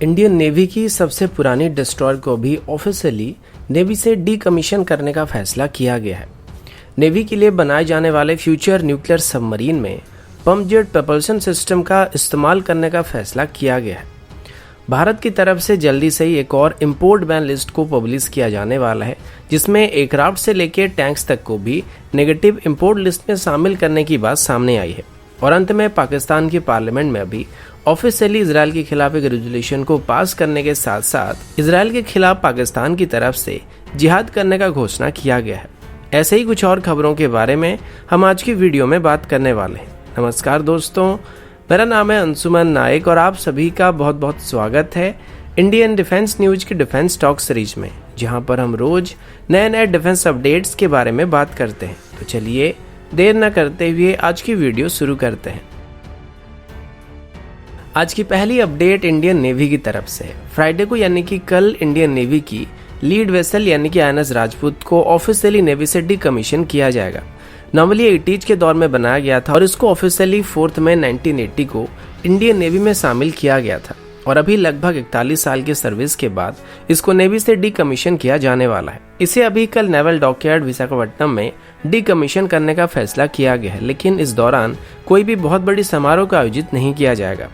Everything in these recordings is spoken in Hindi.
इंडियन नेवी की सबसे पुरानी डिस्ट्रॉयर को भी ऑफिशियली नेवी से डीकमीशन करने का फैसला किया गया है। नेवी के लिए बनाए जाने वाले फ्यूचर न्यूक्लियर सबमरीन में पंप जेट प्रपल्शन सिस्टम का इस्तेमाल करने का फैसला किया गया है। भारत की तरफ से जल्दी से ही एक और इंपोर्ट बैन लिस्ट को पब्लिश किया जाने वाला है, जिसमें एयरक्राफ्ट से लेकर टैंक्स तक को भी नेगेटिव इंपोर्ट लिस्ट में शामिल करने की बात सामने आई है। और अंत में पाकिस्तान की पार्लियामेंट में अभी ऑफिशियली इजराइल के खिलाफ एक रेजोल्यूशन को पास करने के साथ साथ इजराइल के खिलाफ पाकिस्तान की तरफ से जिहाद करने का घोषणा किया गया है। ऐसे ही कुछ और खबरों के बारे में हम आज की वीडियो में बात करने वाले हैं। नमस्कार दोस्तों, मेरा नाम है अंशुमन नायक और आप सभी का बहुत बहुत स्वागत है इंडियन डिफेंस न्यूज की डिफेंस टॉक सीरीज में, जहां पर हम रोज नए नए डिफेंस अपडेट्स के बारे में बात करते हैं। तो चलिए देर न करते हुए आज की वीडियो शुरू करते हैं। आज की पहली अपडेट इंडियन नेवी की तरफ से है। फ्राइडे को यानी कि कल इंडियन नेवी की लीड वेसल यानी कि INS राजपूत को ऑफिशियली नेवी से डीकमीशन किया जाएगा। नॉर्मली 80s के दौर में बनाया गया था और इसको ऑफिशियली 4 मई 1980 को इंडियन नेवी में शामिल किया गया था और अभी लगभग 41 साल की सर्विस के बाद इसको नेवी से डीकमीशन किया जाने वाला है। इसे अभी कल नेवल डॉकयार्ड विशाखापट्टनम में डीकमीशन करने का फैसला किया गया है, लेकिन इस दौरान कोई भी बहुत बड़ी समारोह का आयोजित नहीं किया जाएगा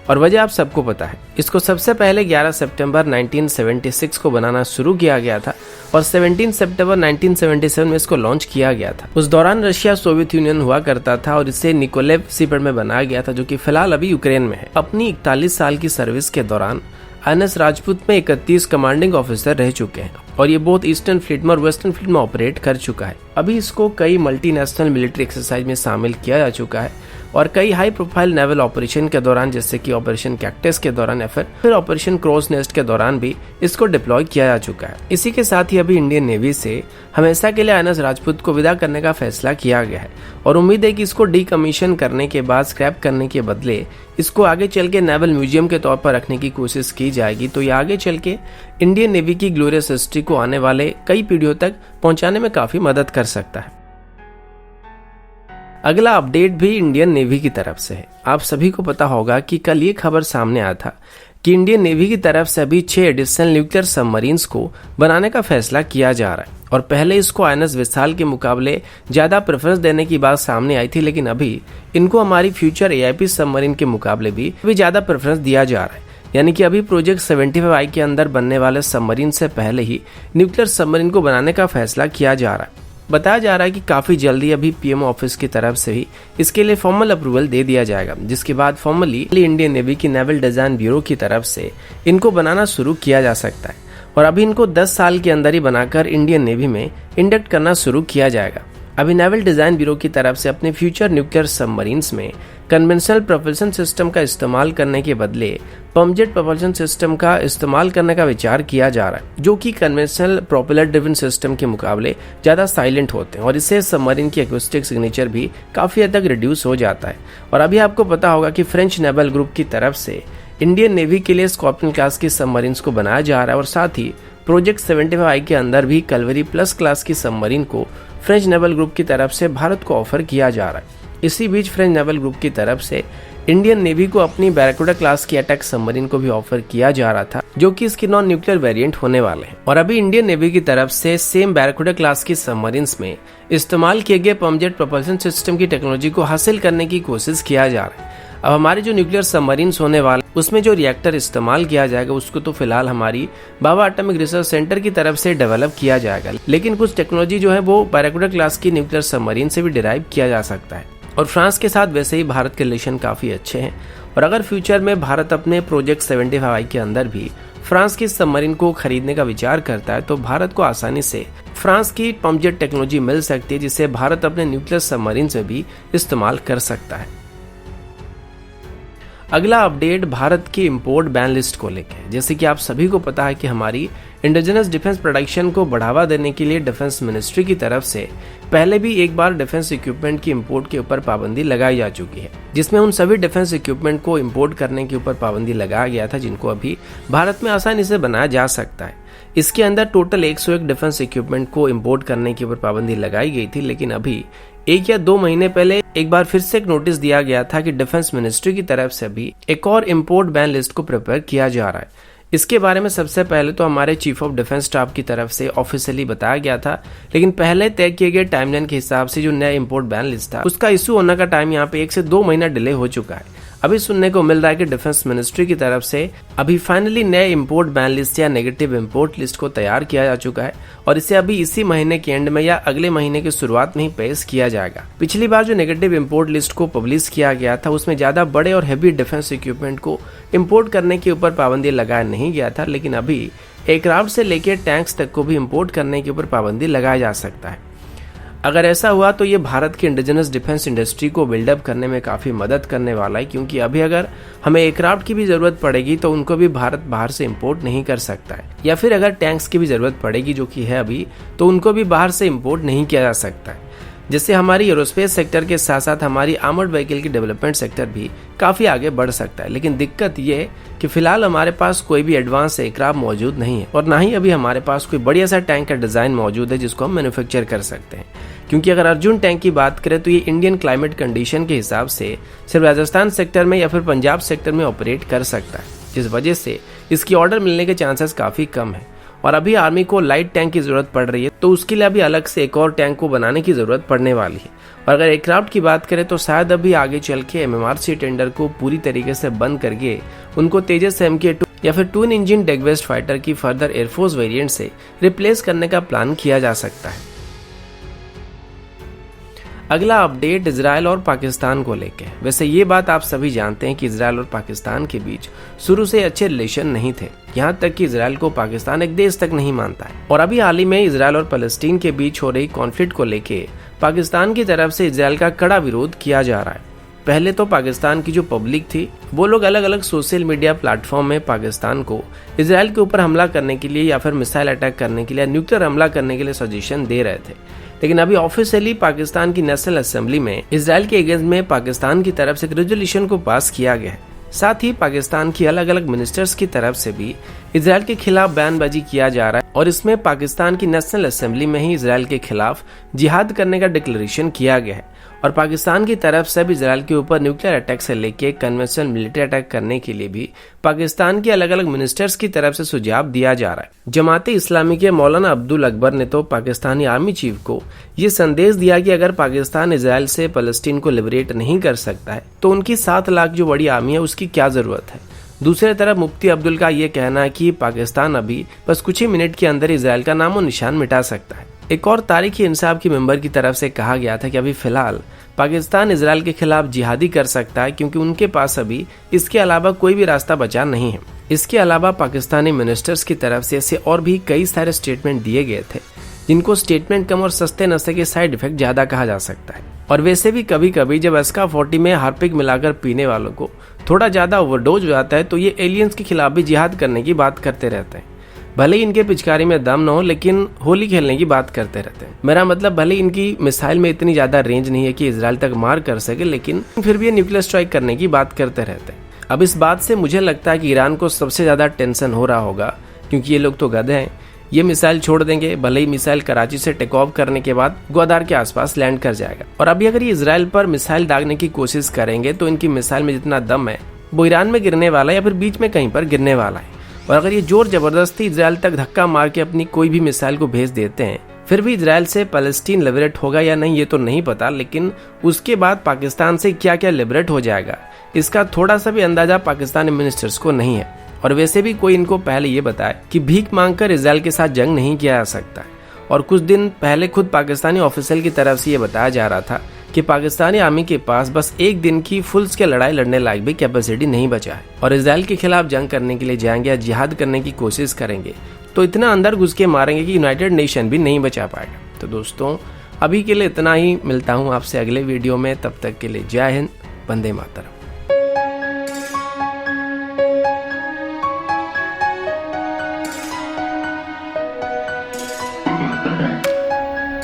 और वजह आप सबको पता है। इसको सबसे पहले 11 सितंबर 1976 को बनाना शुरू किया गया था और 17 सितंबर 1977 में इसको लॉन्च किया गया था। उस दौरान रशिया सोवियत यूनियन हुआ करता था और इसे निकोलेव सीपोर्ट में बनाया गया था, जो कि फिलहाल अभी यूक्रेन में है। अपनी 41 साल की सर्विस के दौरान INS राजपूत में 31 कमांडिंग ऑफिसर रह चुके हैं और ये बहुत ईस्टर्न फ्लीट में और वेस्टर्न फ्लीट में ऑपरेट कर चुका है। अभी इसको कई मल्टीनेशनल मिलिट्री एक्सरसाइज में शामिल किया जा चुका है और कई हाई प्रोफाइल नेवल ऑपरेशन के दौरान, जैसे कि ऑपरेशन कैक्टस के दौरान या फिर ऑपरेशन क्रॉस नेस्ट के दौरान भी इसको डिप्लॉय किया जा चुका है। इसी के साथ ही अभी इंडियन नेवी से हमेशा के लिए INS राजपूत को विदा करने का फैसला किया गया है और उम्मीद है कि इसको डीकमीशन करने के बाद स्क्रैप करने के बदले इसको आगे चल के नेवल म्यूजियम के तौर पर रखने की कोशिश की जाएगी। तो ये आगे चल के इंडियन नेवी की ग्लोरियस हिस्ट्री को आने वाले कई पीढ़ियों तक पहुंचाने में काफी मदद कर सकता है। अगला अपडेट भी इंडियन नेवी की तरफ से है। आप सभी को पता होगा कि कल ये खबर सामने आया था कि इंडियन नेवी की तरफ से अभी 6 एडिशनल न्यूक्लियर सबमरीन्स को बनाने का फैसला किया जा रहा है और पहले इसको INS विशाल के मुकाबले ज्यादा प्रेफरेंस देने की बात सामने आई थी, लेकिन अभी इनको हमारी फ्यूचर AIP सबमरीन के मुकाबले भी ज्यादा प्रेफरेंस दिया जा रहा है। यानी कि अभी प्रोजेक्ट 75I के अंदर बनने वाले सबमरीन से पहले ही न्यूक्लियर सबमरीन को बनाने का फैसला किया जा रहा है। बताया जा रहा है कि काफी जल्दी अभी PMO ऑफिस की तरफ से ही इसके लिए फॉर्मल अप्रूवल दे दिया जाएगा, जिसके बाद फॉर्मली इंडियन नेवी की नेवल डिजाइन ब्यूरो की तरफ से इनको बनाना शुरू किया जा सकता है और अभी इनको 10 साल के अंदर ही बनाकर इंडियन नेवी में इंडक्ट करना शुरू किया जाएगा। अभी नेवल डिजाइन ब्यूरो की तरफ से अपने फ्यूचर न्यूक्लियर सबमरीन्स में कन्वेंशनल प्रोपल्शन सिस्टम का इस्तेमाल करने के बदले पंप जेट प्रोपल्शन सिस्टम का इस्तेमाल करने का विचार किया जा रहा है, जो कि कन्वेंशनल प्रोपेलर ड्रिवन सिस्टम के मुकाबले ज्यादा साइलेंट होते हैं और इससे सबमरीन की एक्यूस्टिक सिग्नेचर भी काफी हद तक रिड्यूस हो जाता है। और अभी आपको पता होगा कि फ्रेंच नेवल ग्रुप की तरफ से इंडियन नेवी के लिए स्कॉर्पियन क्लास की सबमरीन्स को बनाया जा रहा है और साथ ही प्रोजेक्ट 75I के अंदर भी कलवरी प्लस क्लास की सबमरीन को फ्रेंच नेवल ग्रुप की तरफ से भारत को ऑफर किया जा रहा है। इसी बीच फ्रेंच नेवल ग्रुप की तरफ से इंडियन नेवी को अपनी बैरकुडा क्लास की अटैक सबमरीन को भी ऑफर किया जा रहा था, जो कि इसकी नॉन न्यूक्लियर वेरिएंट होने वाले हैं। और अभी इंडियन नेवी की तरफ से सेम बैरकुडा क्लास की सबमरीन्स में इस्तेमाल किए गए पंप जेट प्रोपल्शन सिस्टम की टेक्नोलॉजी को हासिल करने की कोशिश किया जा रहा है। अब हमारे जो न्यूक्लियर सबमरीन्स होने वाले उसमें जो रिएक्टर इस्तेमाल किया जाएगा उसको तो फिलहाल हमारी भाभा एटॉमिक रिसर्च सेंटर की तरफ से डेवलप किया जाएगा, लेकिन कुछ टेक्नोलॉजी जो है वो बैरकुडा क्लास की न्यूक्लियर सबमरीन से भी डिराइव किया जा सकता है। और फ्रांस के साथ वैसे ही भारत के रिलेशन काफी अच्छे हैं और अगर फ्यूचर में भारत अपने प्रोजेक्ट 75I के अंदर भी फ्रांस की सबमरीन को खरीदने का विचार करता है तो भारत को आसानी से फ्रांस की पंप जेट टेक्नोलॉजी मिल सकती है, जिसे भारत अपने न्यूक्लियर सबमरीन से भी इस्तेमाल कर सकता है। अगला अपडेट भारत की इंपोर्ट बैन लिस्ट को लेकर। जैसे कि आप सभी को पता है कि हमारी इंडिजिनस डिफेंस प्रोडक्शन को बढ़ावा देने के लिए डिफेंस मिनिस्ट्री की तरफ से पहले भी एक बार डिफेंस इक्विपमेंट की इंपोर्ट के ऊपर पाबंदी लगाई जा चुकी है, जिसमें उन सभी डिफेंस इक्विपमेंट को इंपोर्ट करने के ऊपर पाबंदी लगाया गया था जिनको अभी भारत में आसानी से बनाया जा सकता है। इसके अंदर टोटल 101 डिफेंस इक्विपमेंट को इंपोर्ट करने के ऊपर पाबंदी लगाई गई थी, लेकिन अभी 1 या 2 महीने पहले एक बार फिर से एक नोटिस दिया गया था कि डिफेंस मिनिस्ट्री की तरफ से भी एक और इंपोर्ट बैन लिस्ट को प्रिपेयर किया जा रहा है। इसके बारे में सबसे पहले तो हमारे चीफ ऑफ डिफेंस स्टाफ की तरफ से ऑफिशियली बताया गया था, लेकिन पहले तय किए गए टाइमलाइन के हिसाब से जो नया इंपोर्ट बैन लिस्ट था उसका इशू होने का टाइम यहाँ पे 1 से 2 महीना डिले हो चुका है। अभी सुनने को मिल रहा है कि डिफेंस मिनिस्ट्री की तरफ से अभी फाइनली नए इंपोर्ट बैन लिस्ट या नेगेटिव इंपोर्ट लिस्ट को तैयार किया जा चुका है और इसे अभी इसी महीने के एंड में या अगले महीने की शुरुआत में ही पेश किया जाएगा। पिछली बार जो नेगेटिव इंपोर्ट लिस्ट को पब्लिश किया गया था उसमें ज्यादा बड़े और हेवी डिफेंस इक्विपमेंट को इंपोर्ट करने के ऊपर पाबंदी लगाया नहीं गया था, लेकिन अभी एयरक्राफ्ट से लेकर टैंक्स तक को भी इंपोर्ट करने के ऊपर पाबंदी लगाया जा सकता है। अगर ऐसा हुआ तो ये भारत की इंडिजिनस डिफेंस इंडस्ट्री को बिल्डअप करने में काफ़ी मदद करने वाला है, क्योंकि अभी अगर हमें एयरक्राफ्ट की भी ज़रूरत पड़ेगी तो उनको भी भारत बाहर से इंपोर्ट नहीं कर सकता है, या फिर अगर टैंक्स की भी ज़रूरत पड़ेगी जो कि है अभी, तो उनको भी बाहर से इंपोर्ट नहीं किया जा सकता है। जिससे हमारी एरोस्पेस सेक्टर के साथ साथ हमारी आर्मर्ड व्हीकल की डेवलपमेंट सेक्टर भी काफ़ी आगे बढ़ सकता है। लेकिन दिक्कत ये है कि फिलहाल हमारे पास कोई भी एडवांस एयरक्राफ्ट मौजूद नहीं है और ना ही अभी हमारे पास कोई बढ़िया सा टैंक का डिज़ाइन मौजूद है जिसको हम मैन्युफैक्चर कर सकते हैं। क्योंकि अगर अर्जुन टैंक की बात करें तो ये इंडियन क्लाइमेट कंडीशन के हिसाब से सिर्फ राजस्थान सेक्टर में या फिर पंजाब सेक्टर में ऑपरेट कर सकता है, जिस वजह से इसकी ऑर्डर मिलने के चांसेस काफ़ी कम है। और अभी आर्मी को लाइट टैंक की जरूरत पड़ रही है तो उसके लिए अभी अलग से एक और टैंक को बनाने की जरूरत पड़ने वाली है। और अगर एयरक्राफ्ट की बात करें तो शायद अभी आगे चल के MMRC टेंडर को पूरी तरीके से बंद करके उनको तेजस MK2 या फिर ट्विन इंजन डेगवेस्ट फाइटर की फर्दर एयरफोर्स वेरिएंट से रिप्लेस करने का प्लान किया जा सकता है। अगला अपडेट इजराइल और पाकिस्तान को लेके। वैसे ये बात आप सभी जानते हैं कि इजराइल और पाकिस्तान के बीच शुरू से अच्छे रिलेशन नहीं थे, यहाँ तक कि इजराइल को पाकिस्तान एक देश तक नहीं मानता है। और अभी हाल ही में इजराइल और फलस्तीन के बीच हो रही कॉन्फ्लिक्ट को लेके पाकिस्तान की तरफ से इजराइल का कड़ा विरोध किया जा रहा है। पहले तो पाकिस्तान की जो पब्लिक थी वो लोग अलग अलग सोशल मीडिया प्लेटफॉर्म में पाकिस्तान को इजराइल के ऊपर हमला करने के लिए या फिर मिसाइल अटैक करने के लिए, न्यूक्लियर हमला करने के लिए सजेशन दे रहे थे। लेकिन अभी ऑफिशियली पाकिस्तान की नेशनल असेंबली में इजराइल के अगेंस्ट में पाकिस्तान की तरफ से एक रेजोल्यूशन को पास किया गया है। साथ ही पाकिस्तान की अलग अलग मिनिस्टर्स की तरफ से भी इजराइल के खिलाफ बयानबाजी किया जा रहा है और इसमें पाकिस्तान की नेशनल असेंबली में ही इजराइल के खिलाफ जिहाद करने का डिक्लेरेशन किया गया है। और पाकिस्तान की तरफ से भी इजराइल के ऊपर न्यूक्लियर अटैक से लेके कन्वेंशनल मिलिट्री अटैक करने के लिए भी पाकिस्तान के अलग अलग मिनिस्टर्स की तरफ से सुझाव दिया जा रहा है। जमाते इस्लामी के मौलाना अब्दुल अकबर ने तो पाकिस्तानी आर्मी चीफ को ये संदेश दिया कि अगर पाकिस्तान इजराइल से फलस्तीन को लिबरेट नहीं कर सकता है तो उनकी 7 लाख जो बड़ी आर्मी है उसकी क्या जरूरत है। दूसरी तरफ मुफ्ती अब्दुल का ये कहना है कि पाकिस्तान अभी बस कुछ ही मिनट के अंदर इजराइल का नामो निशान मिटा सकता है। एक और तारीखी इंसाफ की मेंबर की तरफ से कहा गया था कि अभी फिलहाल पाकिस्तान इजराइल के खिलाफ जिहादी कर सकता है, क्योंकि उनके पास अभी इसके अलावा कोई भी रास्ता बचा नहीं है। इसके अलावा पाकिस्तानी मिनिस्टर्स की तरफ से ऐसे और भी कई सारे स्टेटमेंट दिए गए थे जिनको स्टेटमेंट कम और सस्ते नशे के साइड इफेक्ट ज्यादा कहा जा सकता है। और वैसे भी कभी कभी जब SK-40 में हार्पिक मिलाकर पीने वालों को थोड़ा ज्यादा ओवरडोज हो जाता है तो ये एलियंस के खिलाफ भी जिहाद करने की बात करते रहते हैं। भले ही इनके पिचकारी में दम न हो लेकिन होली खेलने की बात करते रहते हैं। मेरा मतलब भले इनकी मिसाइल में इतनी ज्यादा रेंज नहीं है कि इजराइल तक मार कर सके, लेकिन फिर भी ये न्यूक्लियर स्ट्राइक करने की बात करते रहते हैं। अब इस बात से मुझे लगता है कि ईरान को सबसे ज्यादा टेंशन हो रहा होगा, क्योंकि ये लोग तो गधे हैं। ये मिसाइल छोड़ देंगे, भले ही मिसाइल कराची से टेक ऑफ करने के बाद ग्वादार के आसपास लैंड कर जाएगा। और अभी अगर ये इजराइल पर मिसाइल दागने की कोशिश करेंगे तो इनकी मिसाइल में जितना दम है वो ईरान में गिरने वाला है या फिर बीच में कहीं पर गिरने वाला है। और अगर ये जोर जबरदस्ती इजराइल तक धक्का मार के अपनी कोई भी मिसाइल को भेज देते हैं, फिर भी इजराइल से फलस्तीन लिबरेट होगा या नहीं ये तो नहीं पता, लेकिन उसके बाद पाकिस्तान से क्या क्या लिबरेट हो जाएगा इसका थोड़ा सा भी अंदाजा पाकिस्तानी मिनिस्टर्स को नहीं है। और वैसे भी कोई इनको पहले ये बताए कि भीख मांगकर इजराइल के साथ जंग नहीं किया जा सकता है। और कुछ दिन पहले खुद पाकिस्तानी ऑफिशियल की तरफ से ये बताया जा रहा था कि पाकिस्तानी आर्मी के पास बस एक दिन की फुल स्केल लड़ाई लड़ने लायक भी कैपेसिटी नहीं बचा है। और इजराइल के खिलाफ जंग करने के लिए जाएंगे या जिहाद करने की कोशिश करेंगे तो इतना अंदर घुस के मारेंगे कि यूनाइटेड नेशन भी नहीं बचा पाएगा। तो दोस्तों अभी के लिए इतना ही, मिलता हूँ आपसे अगले वीडियो में, तब तक के लिए जय हिंद, वंदे मातरम।